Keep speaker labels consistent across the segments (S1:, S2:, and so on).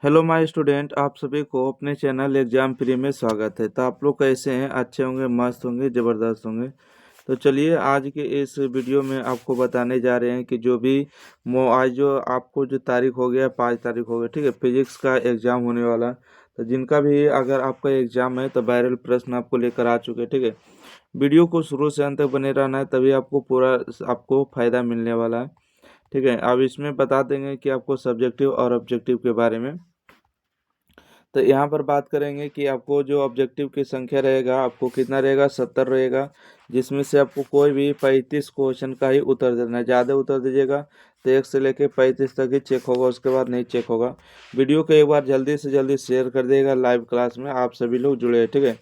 S1: Hello my student, आप सभी को अपने चैनल एग्जाम प्री में स्वागत है। तो आप लोग कैसे हैं? अच्छे होंगे, मस्त होंगे, ज़बरदस्त होंगे। तो चलिए आज के इस वीडियो में आपको बताने जा रहे हैं कि जो भी आज जो आपको जो तारीख हो गया 5 तारीख हो गया, ठीक है, फिजिक्स का एग्ज़ाम होने वाला है। तो जिनका भी अगर आपका एग्ज़ाम है तो वायरल प्रश्न आपको लेकर आ चुके हैं, ठीक है। वीडियो को शुरू से अंत तक बने रहना है, तभी आपको पूरा आपको फ़ायदा मिलने वाला है, ठीक है। अब इसमें बता देंगे कि आपको सब्जेक्टिव और ऑब्जेक्टिव के बारे में। तो यहाँ पर बात करेंगे कि आपको जो ऑब्जेक्टिव की संख्या रहेगा, आपको कितना रहेगा, 70 रहेगा, जिसमें से आपको कोई भी 35 क्वेश्चन का ही उत्तर देना है। ज़्यादा उत्तर दीजिएगा तो 1 से लेकर 35 तक ही चेक होगा, उसके बाद नहीं चेक होगा। वीडियो को एक बार जल्दी से जल्दी शेयर कर दिएगा। लाइव क्लास में आप सभी लोग जुड़े हैं, ठीक है।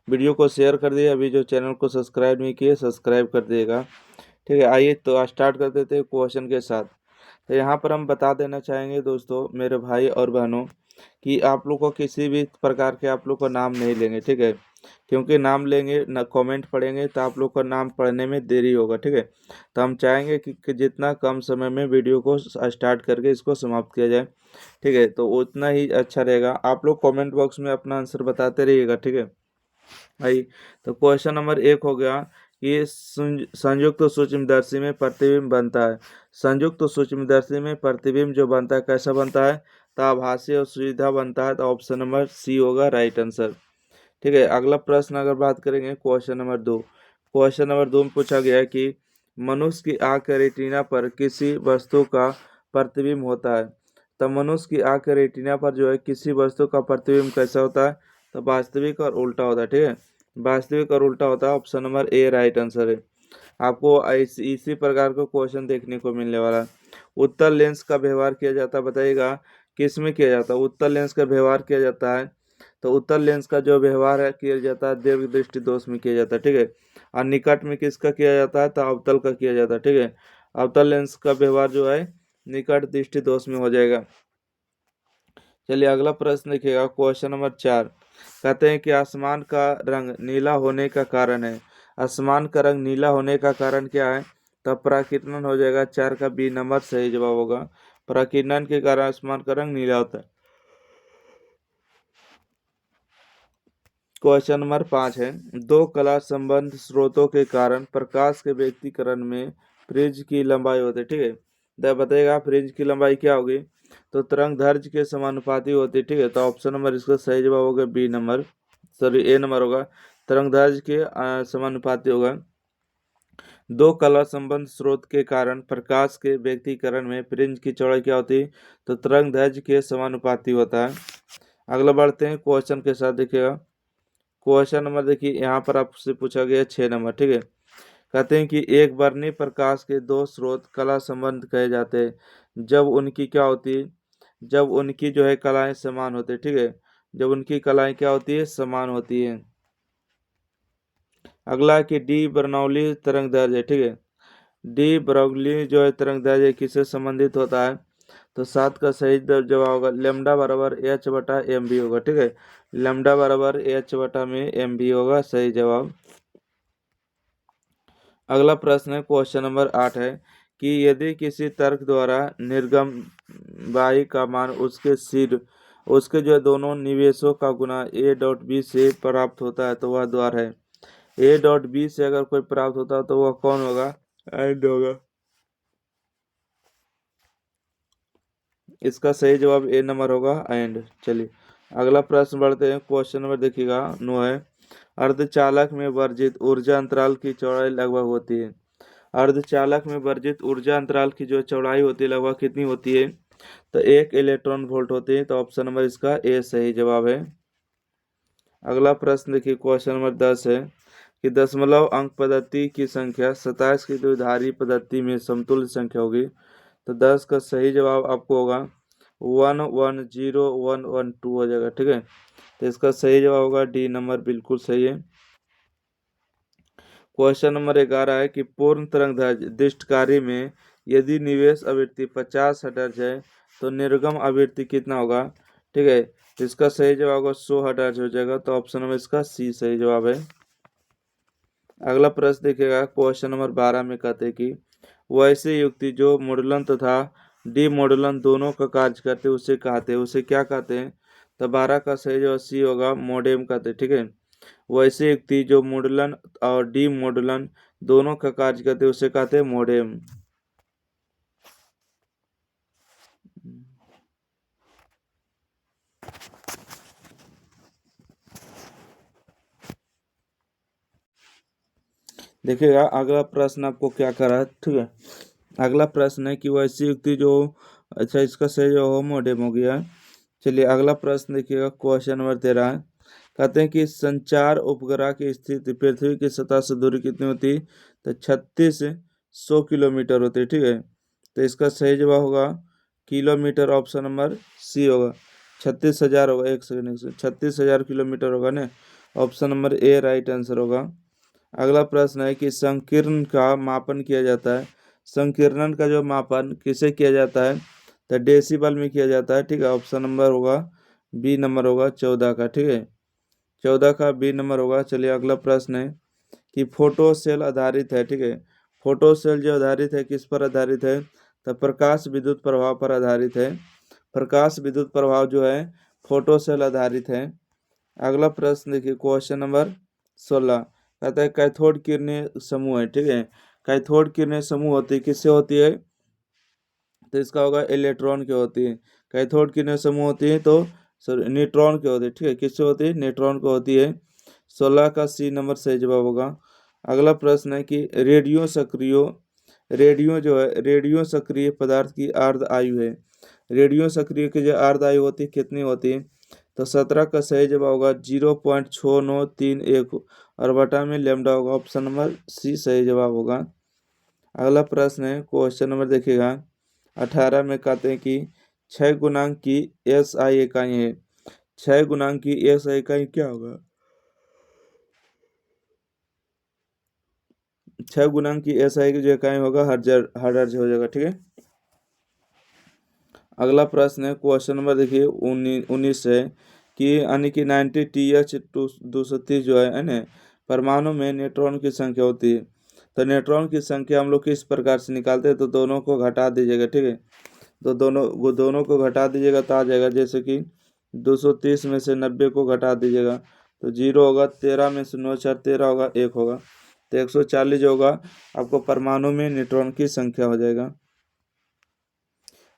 S1: वीडियो को शेयर कर दिए। अभी जो चैनल को सब्सक्राइब नहीं किए, सब्सक्राइब कर दिएगा, ठीक है। आइए तो स्टार्ट कर देते हैं क्वेश्चन के साथ। तो यहाँ पर हम बता देना चाहेंगे दोस्तों, मेरे भाई और बहनों, कि आप लोग को किसी भी प्रकार के आप लोग का नाम नहीं लेंगे, ठीक है। क्योंकि नाम लेंगे न कमेंट पढ़ेंगे तो आप लोग का नाम पढ़ने में देरी होगा, ठीक है। तो हम चाहेंगे कि जितना कम समय में वीडियो को स्टार्ट करके इसको समाप्त किया जाए, ठीक है, तो उतना ही अच्छा रहेगा। आप लोग कमेंट बॉक्स में अपना आंसर बताते रहिएगा, ठीक है। आई तो क्वेश्चन नंबर 1 हो गया कि संयुक्त सूक्ष्मदर्शी में प्रतिबिंब बनता है। संयुक्त सूक्ष्मदर्शी में प्रतिबिंब जो बनता है कैसा बनता है? तो आभासी और सीधा बनता है। तो ऑप्शन नंबर सी होगा राइट आंसर, ठीक है। अगला प्रश्न अगर बात करेंगे क्वेश्चन नंबर 2। क्वेश्चन नंबर 2 में पूछा गया है कि मनुष्य की आँख के रेटिना पर किसी वस्तु का प्रतिबिंब होता है। तो मनुष्य की आँख के रेटिना पर जो है किसी वस्तु का प्रतिबिंब कैसा होता है? तो वास्तविक और उल्टा होता है, ठीक है। वास्तविक और उल्टा होता है। Option number A right answer है। आपको इसी प्रकार का क्वेश्चन देखने को मिलने वाला है। उत्तल लेंस का व्यवहार किया जाता है, बताइएगा किस में किया जाता है? उत्तल लेंस का व्यवहार किया जाता है, तो उत्तल लेंस का जो व्यवहार है किया जाता है दीर्घ दृष्टि दोष में किया जाता है, ठीक है। और निकट में किसका किया जाता है? तो अवतल का किया जाता है, ठीक है। अवतल लेंस का व्यवहार जो है निकट दृष्टि दोष में हो जाएगा। चलिए अगला प्रश्न देखिएगा क्वेश्चन नंबर 4। कहते हैं कि आसमान का रंग नीला होने का कारण है। आसमान का रंग नीला होने का कारण क्या है? तो प्राकिरण हो जाएगा। 4 का बी नंबर सही जवाब होगा। प्राकिरण के कारण आसमान का रंग नीला होता है। क्वेश्चन नंबर 5 है, दो कला संबंध स्रोतों के कारण प्रकाश के व्यक्तीकरण में फ्रिज की लंबाई होती है, ठीक है। तो बताइएगा फ्रिज की लंबाई क्या होगी? तो तरंग दैर्ध्य के समानुपाती होती है, ठीक है। तो ऑप्शन नंबर इसका सही जवाब होगा बी नंबर, सॉरी ए नंबर होगा। तरंग दैर्ध्य के समानुपाती होगा। दो कला संबंध स्रोत के कारण प्रकाश के व्यक्तीकरण में फ्रिंज की चौड़ाई क्या होती है? तो तरंग दैर्ध्य के समानुपाती होता है। अगला बढ़ते हैं क्वेश्चन के साथ, देखिएगा क्वेश्चन नंबर देखिए यहाँ पर आपसे पूछा गया 6 नंबर, ठीक है। कहते हैं कि एक वर्णी प्रकाश के दो स्रोत कला संबंध कहे जाते हैं जब उनकी क्या होती है? जब उनकी जो है कलाएं समान होती है, ठीक है। जब उनकी कलाएं क्या होती है? समान होती है। अगला है कि डी बर्नौली तरंग दैर्ध्य, ठीक है। डी ब्रॉगली जो है तरंग दैर्ध्य किससे संबंधित होता है? तो 7 का सही जवाब होगा लेमडा बराबर एच बटा एम भी होगा, ठीक है। लेमडा बराबर एच बटा में एम भी होगा सही जवाब। अगला प्रश्न है क्वेश्चन नंबर 8 है कि यदि किसी तर्क द्वारा निर्गम y का मान उसके जो है दोनों निवेशों का गुना a डॉट बी से प्राप्त होता है तो वह द्वार है। a डॉट बी से अगर कोई प्राप्त होता है तो वह कौन होगा? एंड होगा। इसका सही जवाब ए नंबर होगा एंड। चलिए अगला प्रश्न बढ़ते हैं। क्वेश्चन नंबर देखिएगा 9 है, अर्धचालक में वर्जित ऊर्जा अंतराल की चौड़ाई लगभग होती है। अर्धचालक में वर्जित ऊर्जा अंतराल की जो चौड़ाई होती है लगभग कितनी होती है? तो 1 इलेक्ट्रॉन वोल्ट होती है। तो ऑप्शन नंबर इसका ए सही जवाब है। अगला प्रश्न देखिए क्वेश्चन नंबर 10 है कि दशमलव अंक पद्धति की संख्या 27 की द्विधारी पद्धति में समतुल्य संख्या होगी। तो 10 का सही जवाब आपको होगा 110112 हो जाएगा, ठीक है। तो इसका सही जवाब होगा डी नंबर, बिल्कुल सही है। क्वेश्चन नंबर 11 है कि पूर्ण तरंग दैर्ध्य दृष्टकारी में यदि निवेश आवृत्ति 50 हर्ट्ज है तो निर्गम आवृत्ति कितना होगा? ठीक है, तो इसका सही जवाब होगा 100 हर्ट्ज हो जाएगा। तो ऑप्शन नंबर इसका सी सही जवाब है। अगला प्रश्न देखिएगा क्वेश्चन नंबर 12 में कहते हैं कि वैसे युक्ति जो मुंडलन तथा डीमोडुलन दोनों का कार्य करते उसे कहते हैं, उसे क्या कहते हैं? तो 12 का सही जो सी होगा मोडेम कहते हैं, ठीक है। वैसे युक्ति जो मोडुलन और डीमोडुलन दोनों का कार्य करते उसे कहते हैं मोडेम। देखिएगा अगला प्रश्न आपको क्या करा है, ठीक है। अगला प्रश्न है कि वैसी युक्ति जो, अच्छा इसका सही जो हो मोडेम हो गया। चलिए अगला प्रश्न देखिएगा, क्वेश्चन नंबर 13 है। कहते हैं कि संचार उपग्रह की स्थिति पृथ्वी की सतह से दूरी कितनी होती है? तो 3600 किलोमीटर होती है, ठीक है। तो इसका सही जवाब होगा किलोमीटर, ऑप्शन नंबर सी होगा। 36,000 होगा, 1 सेकंड 36,000 किलोमीटर होगा ना, option number A right answer होगा। अगला प्रश्न है कि संकीर्ण का मापन किया जाता है। संकीर्णन का जो मापन किसे किया जाता है? तो डेसिबल में किया जाता है, ठीक है। ऑप्शन नंबर होगा बी नंबर होगा 14 का, ठीक है। 14 का बी नंबर होगा। चलिए अगला प्रश्न है कि फोटो सेल आधारित है, ठीक है। फोटो सेल जो आधारित है किस पर आधारित है? तो प्रकाश विद्युत प्रभाव पर आधारित है। प्रकाश विद्युत प्रभाव जो है फोटो सेल आधारित है। अगला प्रश्न देखिए, क्वेश्चन नंबर 16 कहता है कैथोड किरणें समूह है, ठीक है। कैथोड किरणें समूह होती है, किससे होती है? तो इसका होगा इलेक्ट्रॉन की होती है। कैथोड किरणें समूह होती है तो न्यूट्रॉन की होती है, ठीक है। किससे होती है? न्यूट्रॉन को होती है। 16 का सी नंबर सही जवाब होगा। अगला प्रश्न है कि रेडियो जो है रेडियो सक्रिय पदार्थ की अर्ध आयु है। रेडियो सक्रिय की जो अर्ध आयु होती है कितनी होती है? तो 17 का सही जवाब होगा 0.6931 और बटा में लैम्डा होगा, ऑप्शन नंबर सी सही जवाब होगा। अगला प्रश्न है, क्वेश्चन नंबर देखिएगा 18 में कहते हैं कि 6 गुणांक की एस आई इकाई है। 6 गुणांक की एस आई इकाई क्या होगा? 6 गुणांक की एस आई की जो इकाई होगा हर्ट्ज हो जाएगा, ठीक है। अगला प्रश्न है, क्वेश्चन नंबर देखिए 19 है कि यानी कि 90 TH230 जो है ना, परमाणु में न्यूट्रॉन की संख्या होती है। तो न्यूट्रॉन की संख्या हम लोग किस प्रकार से निकालते हैं? तो दोनों को घटा दीजिएगा, ठीक है। तो दोनों को घटा दीजिएगा तो आ जाएगा, जैसे कि 230 में से 90 को घटा दीजिएगा तो 0 होगा, 13 में से 9 4 13 होगा, 1 होगा। तो 140 जो होगा आपको परमाणु में न्यूट्रॉन की संख्या हो जाएगा।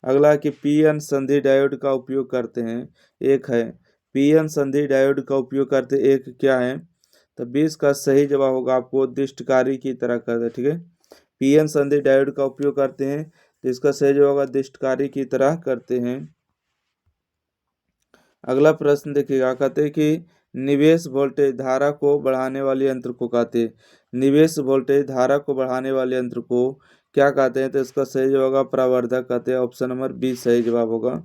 S1: अगला है कि पीएन संधि डायोड का उपयोग करते हैं। एक है पीएन संधि डायोड का उपयोग करते, एक क्या है? तो 20 का सही जवाब होगा आपको दिष्टकारी की तरह करते हैं, ठीक है। पीएन संधि डायोड का उपयोग करते हैं तो इसका सही जवाब होगा दिष्टकारी की तरह करते हैं। अगला प्रश्न देखिएगा, कहते हैं कि निवेश वोल्टेज धारा को बढ़ाने वाले यंत्र को कहते हैं। निवेश वोल्टेज धारा को बढ़ाने वाले यंत्र को क्या कहते हैं? तो इसका सही जवाब होगा प्रवर्धक कहते हैं, ऑप्शन नंबर बी सही जवाब होगा।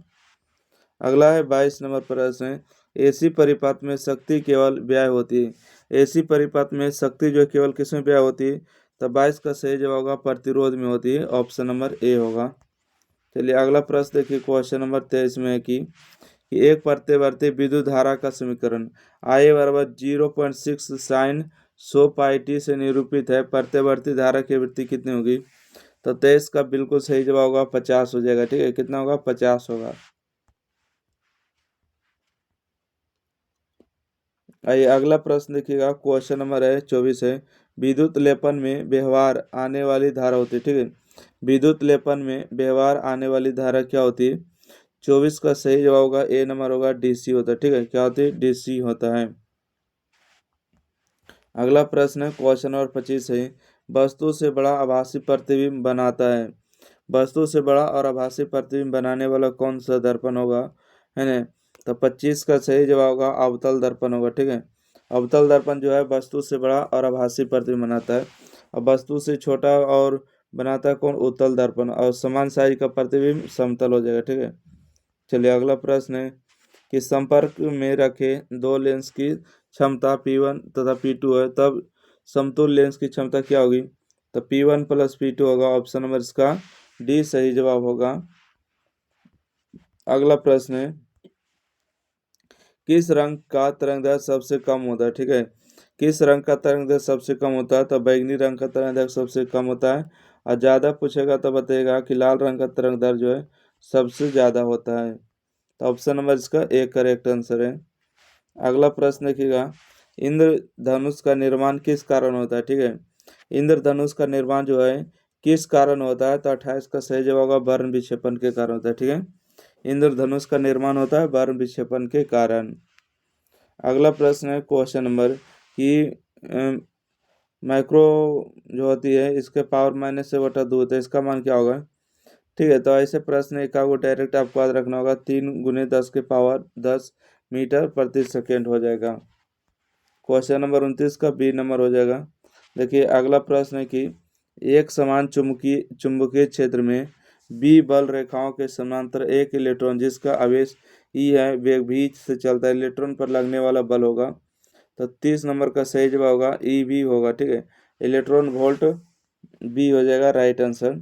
S1: अगला है 22 नंबर प्रश्न है, एसी परिपथ में शक्ति केवल व्यय होती है। एसी परिपथ में शक्ति जो केवल किस में व्यय होती है? तो 22 का सही जवाब होगा प्रतिरोध में होती है, ऑप्शन नंबर ए होगा। चलिए अगला प्रश्न देखिए, क्वेश्चन नंबर 23 में है कि एक प्रत्यावर्ती विद्युत धारा का समीकरण I बराबर 0.6 साइन 100 पाई टी से निरूपित है। प्रत्यावर्ती धारा की आवृत्ति कितनी होगी? तो 23 का बिल्कुल सही जवाब होगा 50 हो जाएगा, ठीक है। कितना होगा? 50 होगा। आइए अगला प्रश्न देखिएगा, क्वेश्चन नंबर है 24 है, विद्युत लेपन में व्यवहार आने वाली धारा होती है, ठीक है। विद्युत लेपन में व्यवहार आने वाली धारा क्या होती है? 24 का सही जवाब होगा ए नंबर होगा डीसी होता है, ठीक है। क्या होती है? डीसी होता है। अगला प्रश्न है, क्वेश्चन नंबर 25 है, वस्तु से बड़ा आभासी प्रतिबिंब बनाता है। वस्तु से बड़ा और आभासी प्रतिबिंब बनाने वाला कौन सा दर्पण होगा, है ना? तो 25 का सही जवाब होगा अवतल दर्पण होगा, ठीक है। अवतल दर्पण जो है वस्तु से बड़ा और आभासी प्रतिबिंब बनाता है, और वस्तु से छोटा और बनाता है कौन? उत्तल दर्पण। और समान साइज का प्रतिबिंब समतल हो जाएगा, ठीक है। चलिए अगला प्रश्न है कि संपर्क में रखे दो लेंस की क्षमता P1 तथा P2 है, तब समतुल्य लेंस की क्षमता क्या होगी? तो P1 प्लस P2 होगा, ऑप्शन नंबर इसका डी सही जवाब होगा। अगला प्रश्न है, किस रंग का तरंगदैर्घ्य सबसे कम होता है, ठीक है। किस रंग का तरंगदैर्घ्य सबसे कम होता है? तो बैंगनी रंग का तरंगदैर्घ्य सबसे कम होता है, और ज़्यादा पूछेगा तो बताएगा कि लाल रंग का तरंगदार जो है सबसे ज़्यादा होता है। तो ऑप्शन नंबर इसका ए करेक्ट आंसर है। अगला प्रश्न देखिएगा, इंद्रधनुष का निर्माण किस कारण होता है? ठीक है, इंद्रधनुष का निर्माण जो है किस कारण होता है? तो 28 का सही जवाब होगा वर्ण विक्षेपण के कारण होता है। ठीक है, इंद्रधनुष का निर्माण होता है वर्ण विक्षेपण के कारण। अगला प्रश्न है क्वेश्चन नंबर कि माइक्रो जो होती है इसके पावर -2 होता है, इसका मान क्या होगा? ठीक है, तो ऐसे प्रश्न एक को डायरेक्ट आपको याद रखना होगा, 3 × 10 के पावर 10 मीटर प्रति सेकेंड हो जाएगा। क्वेश्चन नंबर 29 का बी नंबर हो जाएगा। देखिए अगला प्रश्न है कि एक समान चुंबकीय क्षेत्र में बी बल रेखाओं के समांतर एक इलेक्ट्रॉन जिसका आवेश ई है वेग भी से चलता है, इलेक्ट्रॉन पर लगने वाला बल होगा। तो 30 नंबर का सही जवाब होगा ई भी होगा। ठीक है, इलेक्ट्रॉन वोल्ट बी हो जाएगा राइट आंसर।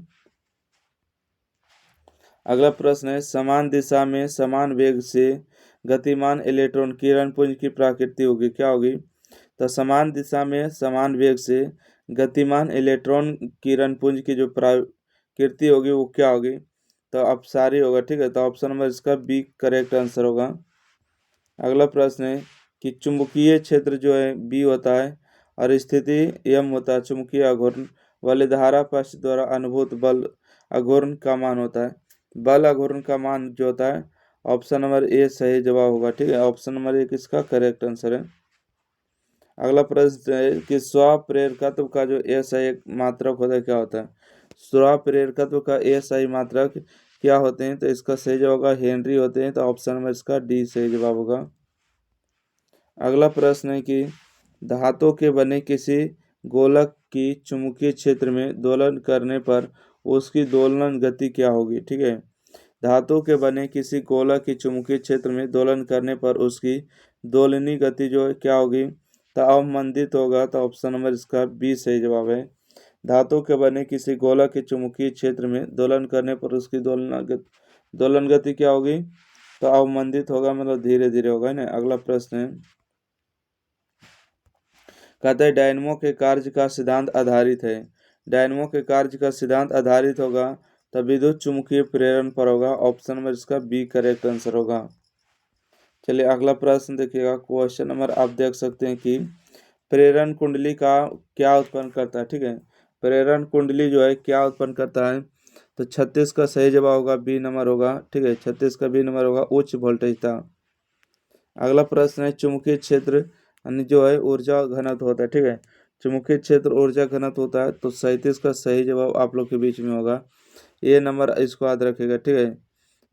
S1: अगला प्रश्न है समान दिशा में समान वेग से गतिमान इलेक्ट्रॉन किरण पुंज की प्रकृति होगी, क्या होगी? तो समान दिशा में समान वेग से गतिमान इलेक्ट्रॉन किरण पुंज की जो प्रकृति होगी वो क्या होगी? तो अपसारी होगा। ठीक है, तो ऑप्शन नंबर इसका बी करेक्ट आंसर होगा। अगला प्रश्न है कि चुंबकीय क्षेत्र जो है बी होता है और स्थिति एम होता है, चुंबकीय आघूर्ण वाले धारा पक्ष द्वारा अनुभूत बल आघूर्ण का मान होता है। बल आघूर्ण का मान जो होता है ऑप्शन नंबर ए सही जवाब होगा। ठीक है, ऑप्शन नंबर ए किसका करेक्ट आंसर है। अगला प्रश्न है कि स्वप्रेरकत्व का जो एसआई मात्रक होता है क्या होता है? स्वप्रेरकत्व का एसआई मात्रक क्या होते हैं? तो इसका सही जवाब होगा हेनरी होते हैं। तो ऑप्शन नंबर इसका डी सही जवाब होगा। अगला प्रश्न है कि धातु के बने किसी गोलक की चुंबकीय क्षेत्र में दोलन करने पर उसकी दोलन गति क्या होगी? ठीक है, धातु के बने किसी गोलक की चुंबकीय क्षेत्र में दोलन करने पर उसकी दोलनी गति जो है क्या होगी? तो अवमंदित होगा। तो ऑप्शन नंबर इसका बी सही जवाब है। धातु के बने किसी गोलक के चुंबकीय क्षेत्र में दोलन करने पर उसकी दोलन गति क्या होगी? तो अवमंदित होगा, मतलब धीरे धीरे होगा ना। अगला प्रश्न है कहते हैं डायनमो के कार्य का सिद्धांत आधारित है। डायनमो के कार्य का सिद्धांत आधारित होगा तो विद्युत चुंबकीय प्रेरण पर होगा। ऑप्शन नंबर इसका बी करेक्ट आंसर होगा। चलिए अगला प्रश्न देखिएगा, क्वेश्चन नंबर आप देख सकते हैं कि प्रेरण कुंडली का क्या उत्पन्न करता है? ठीक है, प्रेरण कुंडली जो है क्या उत्पन्न करता है? तो 36 का सही जवाब होगा बी नंबर होगा। ठीक है, 36 का बी नंबर होगा उच्च वोल्टेज था। अगला प्रश्न है चुंबकीय क्षेत्र यानी जो है ऊर्जा घनत्व होता है। ठीक है, चुंबकीय क्षेत्र ऊर्जा घनत्व होता है। तो 37 का सही जवाब आप लोग के बीच में होगा ए नंबर, इसको याद रखेगा। ठीक है,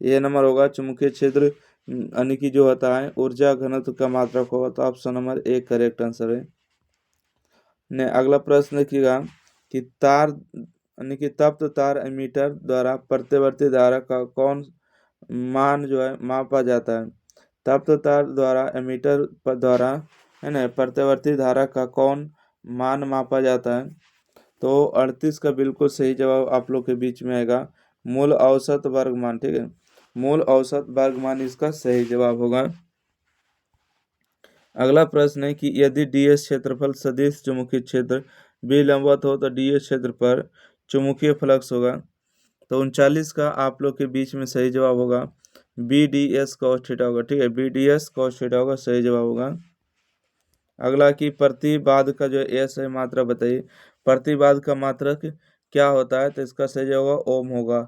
S1: ए नंबर होगा चुंबकीय क्षेत्र यानी कि जो होता है ऊर्जा घनत्व का मात्रक होगा। तो option number A correct answer है। ने अगला प्रश्न देखिएगा कि तार यानी कि तप्त तार एमीटर द्वारा प्रत्यावर्ती धारा का कौन मान जो है मापा जाता है? तप्त तार द्वारा एमीटर द्वारा है ना प्रत्यावर्ती धारा का कौन मान मापा जाता है? तो 38 का बिल्कुल सही जवाब आप लोग के बीच में आएगा मूल औसत वर्गमान। ठीक है, मूल औसत वर्गमान इसका सही जवाब होगा। अगला प्रश्न है कि यदि डीएस क्षेत्रफल सदिश चुंबकीय क्षेत्र बी लंबवत हो तो डीएस क्षेत्र पर चुंबकीय फ्लक्स होगा। तो 39 का आप लोग के बीच में सही जवाब होगा B D S cos theta होगा। ठीक है, B D S cos theta होगा, सही जवाब होगा। अगला कि प्रतिबाध का जो एस है मात्रा बताइए। प्रतिबाध का मात्रक क्या होता है? तो इसका सही जवाब होगा ओम होगा।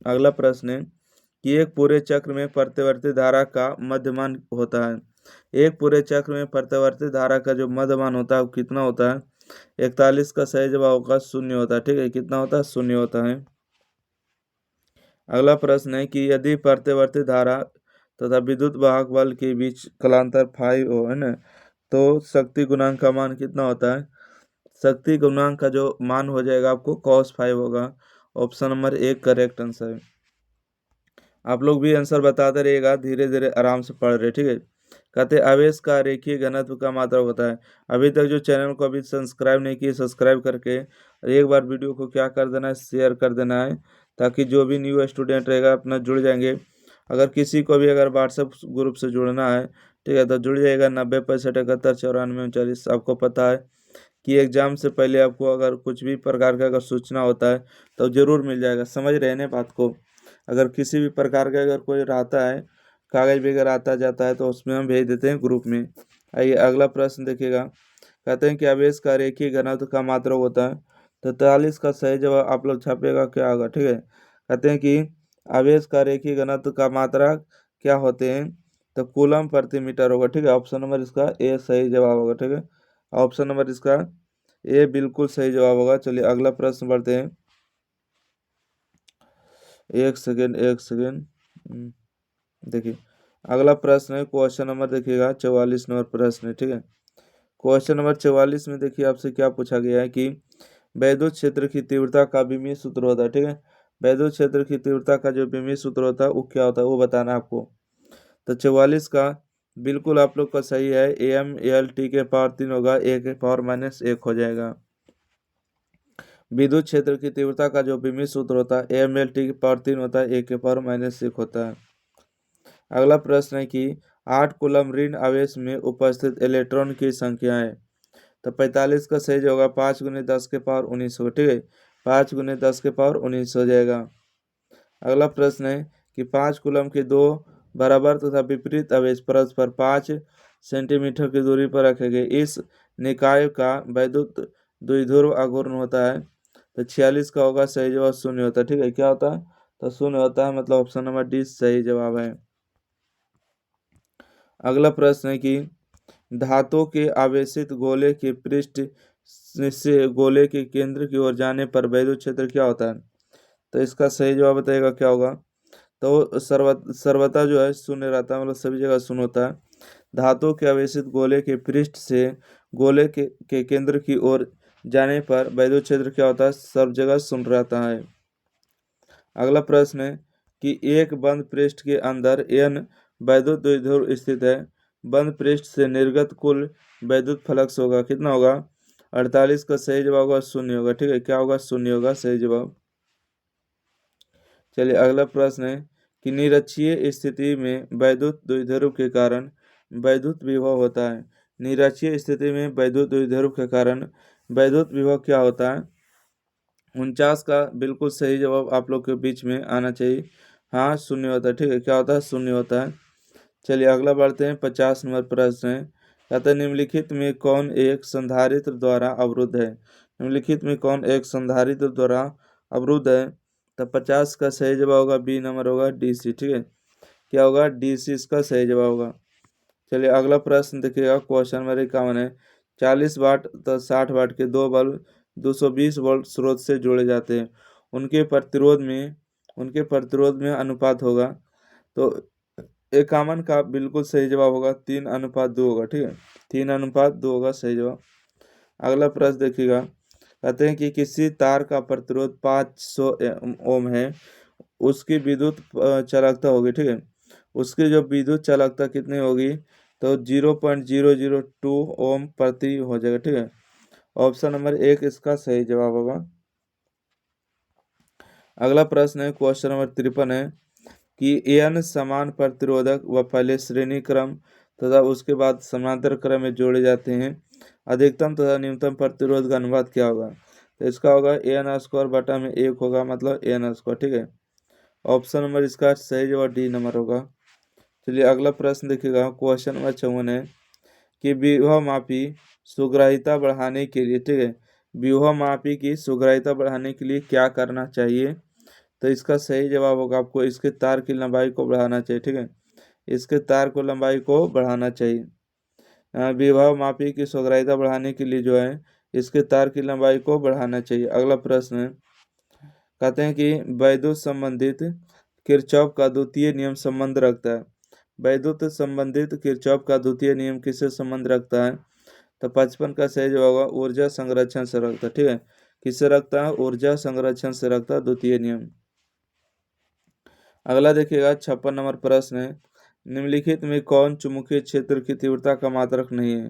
S1: अगला प्रश्न है कि एक पूरे चक्र में प्रत्यावर्ती धारा का मध्यमान होता है। एक पूरे चक्र में प्रत्यावर्ती धारा का जो मध्यमान होता है वो कितना होता है? 41 का सही जवाब होगा 0 होता है। ठीक है, कितना होता है? 0 होता है। अगला प्रश्न है कि यदि प्रत्यावर्ती धारा तथा विद्युत वाहक बल के बीच कलांतर फाई हो, है ना, तो शक्ति गुणांक का मान कितना होता है? शक्ति गुणांक का जो मान हो जाएगा आपको cos 5 होगा। ऑप्शन नंबर एक करेक्ट आंसर है। आप लोग भी आंसर बताते रहिएगा, धीरे धीरे आराम से पढ़ रहे। ठीक है, कहते आवेश का रेखीय घनत्व का मात्रा होता है। अभी तक जो चैनल को अभी सब्सक्राइब नहीं किए सब्सक्राइब करके एक बार वीडियो को क्या कर देना है, शेयर कर देना है, ताकि जो भी न्यू स्टूडेंट रहेगा अपना जुड़ जाएंगे। अगर किसी को भी अगर व्हाट्सएप ग्रुप से जुड़ना है ठीक है। तो जुड़ जाइएगा 90 65 71 94 39। आपको पता है कि एग्जाम से पहले आपको अगर कुछ भी प्रकार का अगर सूचना होता है तो जरूर मिल जाएगा। समझ रहे हैं ना बात को। अगर किसी भी प्रकार का अगर कोई रहता है कागज वगैरह आता जाता है तो उसमें हम भेज देते हैं ग्रुप में। आइए अगला प्रश्न देखिएगा। कहते हैं कि आवेश का रेखीय घनत्व का मात्रक होता है। तो 43 का सही जवाब आप लोग छापिएगा क्या होगा। ठीक है। कहते हैं कि आवेश का रेखीय घनत्व का मात्रक क्या होते हैं। तो कूलम प्रति मीटर होगा। ठीक है। ऑप्शन नंबर इसका ए सही जवाब होगा। ठीक है। ऑप्शन नंबर इसका ए बिल्कुल सही जवाब होगा। चलिए अगला प्रश्न बढ़ते हैं। एक सेकेंड एक सेकेंड। देखिए अगला प्रश्न है क्वेश्चन नंबर देखिएगा 44 नंबर प्रश्न है। ठीक है। क्वेश्चन नंबर 44 में देखिए आपसे क्या पूछा गया है कि वैद्युत क्षेत्र की तीव्रता का विमीय सूत्र होता है। ठीक है। वैद्युत क्षेत्र की तीव्रता का जो विमीय सूत्र होता है वो क्या होता है वो बताना है आपको। तो 44 का बिल्कुल आप लोग का सही है। AM/L/T के पावर 3 होगा, A के पावर -1 हो जाएगा। विद्युत क्षेत्र की तीव्रता का जो विमीय सूत्र होता है AM/L/T के पावर 3 होता है, A के पावर -1 होता है। अगला प्रश्न है कि 8 कूलम ऋण आवेश में उपस्थित इलेक्ट्रॉन की संख्या है। तो 45 का सही जो होगा 5 × 10 के पावर 19 होगा। ठीक है। 5 × 10 के पावर 19 हो जाएगा। अगला प्रश्न है कि 5 कूलम के दो बराबर तथा विपरीत आवेश परस्पर 5 सेंटीमीटर की दूरी पर रखे गए इस निकाय का वैद्युत द्विध्रुव आघूर्ण होता है। तो 46 का होगा सही जवाब 0 होता है। ठीक है। क्या होता है तो 0 होता है, मतलब ऑप्शन नंबर डी सही जवाब है। अगला प्रश्न है कि धातु के आवेशित गोले के पृष्ठ से गोले के केंद्र की ओर जाने पर वैद्युत क्षेत्र क्या होता है। तो इसका सही जवाब बताइएगा क्या होगा। तो सर्वथा जो है शून्य रहता है, मतलब सभी जगह शून्य होता है। धातु के आवेशित गोले के पृष्ठ से गोले के केंद्र की ओर जाने पर वैद्युत क्षेत्र क्या होता है, सब जगह शून्य रहता है। अगला प्रश्न है कि एक बंद पृष्ठ के अंदर n वैद्युत द्विध्रुव स्थित है। बंद पृष्ठ से निर्गत कुल वैद्युत फ्लक्स होगा कितना होगा। 48 का सही जवाब होगा 0 होगा। ठीक है। क्या होगा 0 होगा सही जवाब। चलिए अगला प्रश्न है कि निरक्षीय स्थिति में वैद्युत द्विध्रुव के कारण वैद्युत विभव होता है। निरक्षीय स्थिति में वैद्युत द्विध्रुव के कारण वैद्युत विभव क्या होता है। 49 का बिल्कुल सही जवाब आप लोग के बीच में आना चाहिए। हाँ 0 होता है। ठीक है। क्या होता है 0 होता है। चलिए अगला बढ़ते हैं। 50 नंबर प्रश्न है। कहते हैं निम्नलिखित में कौन एक संधारित्र द्वारा अवरुद्ध है। निम्नलिखित में कौन एक संधारित्र द्वारा अवरुद्ध है। तो 50 का सही जवाब होगा बी नंबर होगा DC। ठीक है। क्या होगा DC इसका सही जवाब होगा। चलिए अगला प्रश्न देखिएगा क्वेश्चन नंबर 51 है। 40 वाट तो 60 वाट के दो बल्ब 220 वोल्ट स्रोत से जोड़े जाते हैं। उनके प्रतिरोध में अनुपात होगा। तो 51 का बिल्कुल सही जवाब होगा 3:2 होगा। ठीक है। 3:2 होगा सही जवाब। अगला प्रश्न देखिएगा। कहते हैं कि किसी तार का प्रतिरोध 500 ओम है, उसकी विद्युत चालकता होगी। ठीक है। उसकी जो विद्युत चालकता कितनी होगी तो 0.002 ओम प्रति हो जाएगा। ठीक है। ऑप्शन नंबर 1 इसका सही जवाब होगा। अगला प्रश्न है क्वेश्चन नंबर 53 है कि n समान प्रतिरोधक व पहले श्रेणी क्रम तथा उसके बाद समांतर क्रम में जोड़े जाते हैं। अधिकतम तथा न्यूनतम प्रतिरोध का अनुपात क्या होगा। तो इसका होगा n²/1 होगा, मतलब n²। ठीक है। ऑप्शन नंबर इसका सही जवाब डी नंबर होगा। चलिए अगला प्रश्न देखिएगा क्वेश्चन नंबर 54 है कि विभव मापी सुग्राहिता बढ़ाने के लिए, ठीक है, विभव मापी की सुग्राहिता बढ़ाने के लिए क्या करना चाहिए। तो इसका सही जवाब होगा आपको इसके तार की लंबाई को बढ़ाना चाहिए। ठीक है। इसके तार को लंबाई को बढ़ाना चाहिए। विभव मापी की सुग्राहिता बढ़ाने के लिए जो है इसके तार की लंबाई को बढ़ाना चाहिए। अगला प्रश्न है कहते हैं कि वैद्युत संबंधित किरचॉफ का द्वितीय नियम संबंध रखता है। वैद्युत संबंधित किरचॉफ का द्वितीय नियम किससे संबंध रखता है। तो 55 का सही जवाब होगा ऊर्जा संरक्षण से रखता है। ठीक है। किससे रखता है, ऊर्जा संरक्षण से रखता है द्वितीय नियम। अगला देखिएगा 56 नंबर प्रश्न है। निम्नलिखित में कौन चुंबकीय क्षेत्र की तीव्रता का मात्रक नहीं है।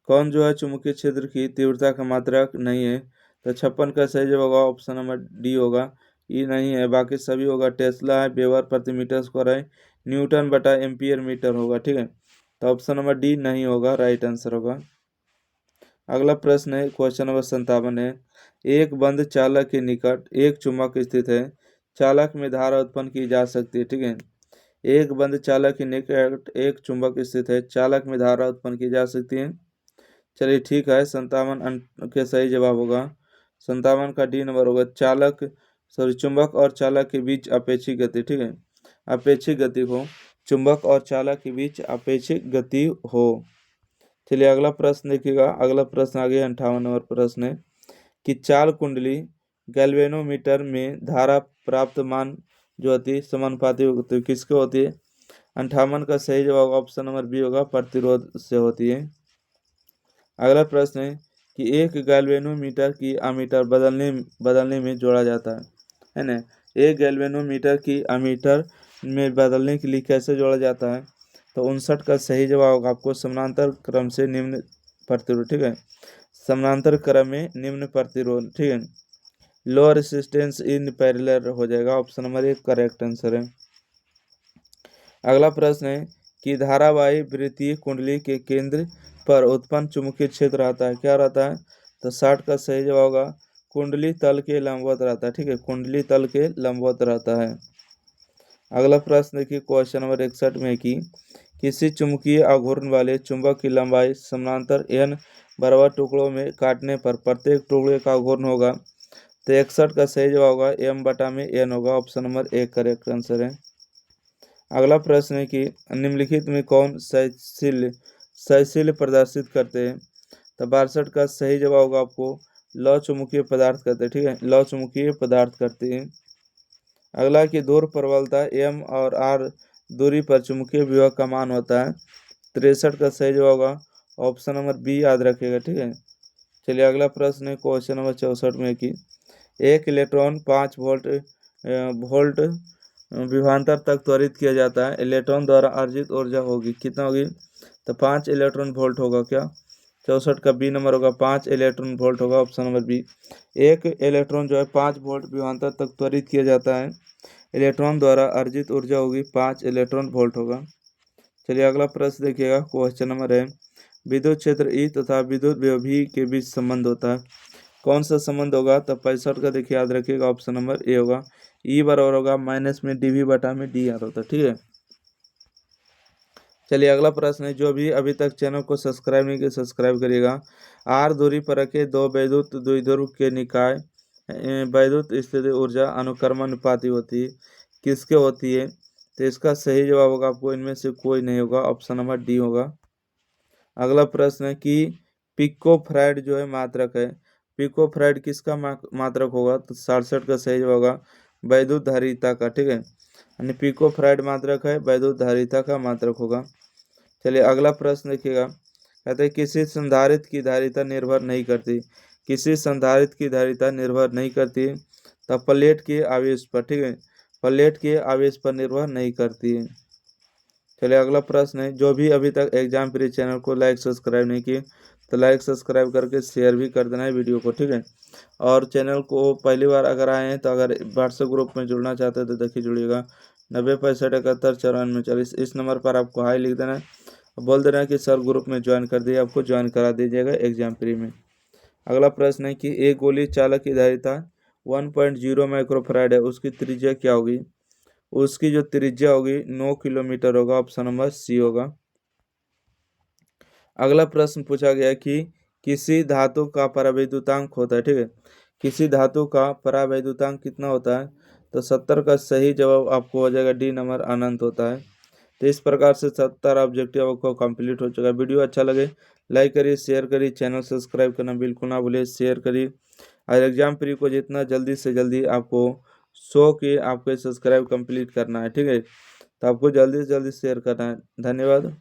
S1: कौन जो है चुंबकीय क्षेत्र की तीव्रता का मात्रक नहीं है। तो 56 का सही जवाब होगा ऑप्शन नंबर डी होगा। ये नहीं है, बाकी सभी होगा। टेस्ला है, वेबर प्रति मीटर स्क्वायर है, न्यूटन/एम्पियर मीटर होगा। ठीक है। तो ऑप्शन नंबर डी नहीं होगा, राइट आंसर होगा। अगला प्रश्न है क्वेश्चन नंबर 57 है, एक बंद चालक के निकट एक चुंबक स्थित है, चालक में धारा उत्पन्न की जा सकती है। ठीक है, एक बंद चालक के निकट एक चुंबक स्थित है, चालक में धारा उत्पन्न की जा सकती है। चलिए ठीक है, 57 अंक के सही जवाब होगा, 57 का डी नंबर होगा, चुंबक और चालक के बीच अपेक्षिक गति। ठीक है, अपेक्षिक गति हो, चुंबक और चालक के बीच अपेक्षिक गति हो। चलिए अगला प्रश्न देखिएगा, अगला प्रश्न आगे 58 नंबर प्रश्न है कि चाल कुंडली गैल्वेनोमीटर में धारा प्राप्त मान जो होती है समानुपाती होती है, किसके होती है? 58 का सही जवाब ऑप्शन नंबर बी होगा, प्रतिरोध से होती है। अगला प्रश्न है कि एक गैल्वेनोमीटर की अमीटर बदलने में जोड़ा जाता है ना, एक गैल्वेनोमीटर की अमीटर में बदलने के लिए कैसे जोड़ा जाता है? तो 59 का सही जवाब होगा आपको समानांतर क्रम से निम्न प्रतिरोध। ठीक है, समानांतर क्रम में निम्न प्रतिरोध। ठीक है, लो रेसिस्टेंस इन पैरेलल हो जाएगा, ऑप्शन नंबर एक करेक्ट आंसर है। अगला प्रश्न है कि धारावाही वृत्तीय कुंडली के केंद्र पर उत्पन्न चुंबकीय क्षेत्र रहता है, क्या रहता है? तो 60 का सही जवाब होगा, कुंडली तल के लंबवत रहता है। ठीक है, कुंडली तल के लंबवत रहता है। अगला प्रश्न देखिए क्वेश्चन नंबर 61 में कि किसी चुंबकीय आघूर्ण वाले चुंबक की लंबाई समानांतर n बराबर टुकड़ों में काटने पर प्रत्येक टुकड़े का आघूर्ण होगा। तो 61 का सही जवाब होगा m/n होगा, ऑप्शन नंबर एक करेक्ट आंसर है। अगला प्रश्न है कि निम्नलिखित में कौन सैशिल्य प्रदर्शित करते हैं? तो 62 का सही जवाब होगा आपको लौ चुंबकीय पदार्थ करते हैं। ठीक है, लौ चुंबकीय पदार्थ करते हैं। अगला की दूर प्रबलता m और r दूरी पर चुंबकीय विभव का मान होता है। 63 का सही जवाब होगा ऑप्शन नंबर बी याद रखिएगा। ठीक है, चलिए अगला प्रश्न है क्वेश्चन नंबर 64 में कि एक इलेक्ट्रॉन 5 वोल्ट विभवांतर तक त्वरित किया जाता है, इलेक्ट्रॉन द्वारा अर्जित ऊर्जा होगी, कितना होगी? तो 5 इलेक्ट्रॉन वोल्ट होगा। क्या 64 का बी नंबर होगा, 5 इलेक्ट्रॉन वोल्ट होगा, ऑप्शन नंबर बी। एक इलेक्ट्रॉन जो है 5 वोल्ट विभवांतर तक त्वरित किया जाता है, इलेक्ट्रॉन द्वारा अर्जित ऊर्जा होगी 5 इलेक्ट्रॉन वोल्ट होगा। चलिए अगला प्रश्न देखिएगा, क्वेश्चन नंबर है विद्युत क्षेत्र ई तथा विद्युत विभव V के बीच संबंध होता है, कौन सा संबंध होगा? तो 65 का देखिए याद रखिएगा, ऑप्शन नंबर ए होगा, ई बराबर होगा माइनस में dV बटा में डी आर होता है। ठीक है, चलिए अगला प्रश्न है, जो भी अभी तक चैनल को सब्सक्राइब नहीं किया सब्सक्राइब करिएगा। आर दूरी पर रखे दो वैद्युत द्विध्रुव के निकाय वैद्युत स्थिति ऊर्जा अनुक्रमानुपाती होती है, किसके होती है? तो इसका सही जवाब होगा आपको इनमें से कोई नहीं होगा, ऑप्शन नंबर डी होगा। अगला प्रश्न है कि पिकोफैराड जो है मात्रक है, पिकोफैराड किसका मात्रक होगा? तो 67 का सही जवाब होगा वैद्युत धारिता का। ठीक है, यानी पिकोफैराड मात्रक है, वैद्युत धारिता का मात्रक होगा। चलिए अगला प्रश्न देखिएगा, कहते हैं किसी संधारित्र की धारिता निर्भर नहीं करती, किसी संधारित्र की धारिता निर्भर नहीं करती तब प्लेट के आवेश पर। ठीक है, प्लेट के आवेश पर निर्भर नहीं करती है। चलिए अगला प्रश्न है, जो भी अभी तक एग्जाम प्री चैनल को लाइक सब्सक्राइब नहीं किए तो लाइक सब्सक्राइब करके शेयर भी कर देना है वीडियो को। ठीक है, और चैनल को पहली बार अगर आए हैं तो अगर व्हाट्सएप ग्रुप में जुड़ना चाहते हैं तो देखिए जुड़िएगा 906571 इस नंबर पर आपको हाई लिख देना है, बोल देना है कि सर ग्रुप में ज्वाइन कर दिए, आपको ज्वाइन करा दीजिएगा एग्जाम प्री में। अगला प्रश्न है कि एक गोली चालक की धारिता 1.0 माइक्रोफैराड है, उसकी त्रिज्या क्या होगी? उसकी जो त्रिज्या होगी 9 किलोमीटर होगा, ऑप्शन नंबर सी होगा। अगला प्रश्न पूछा गया कि किसी धातु का परावैद्युतांक होता है। ठीक है, किसी धातु का परावैद्युतांक कितना होता है? तो 70 का सही जवाब आपको हो जाएगा डी नंबर अनंत होता है। तो इस प्रकार से 70 ऑब्जेक्टिव आपको कंप्लीट हो चुका है। वीडियो अच्छा लगे लाइक करिए, शेयर करिए, चैनल सब्सक्राइब करना बिल्कुल ना भूलिए, शेयर करिए। और एग्जाम प्री को जितना जल्दी से जल्दी आपको 100 के आपको सब्सक्राइब कंप्लीट करना है। ठीक है, तो आपको जल्दी से जल्दी शेयर करना है। धन्यवाद।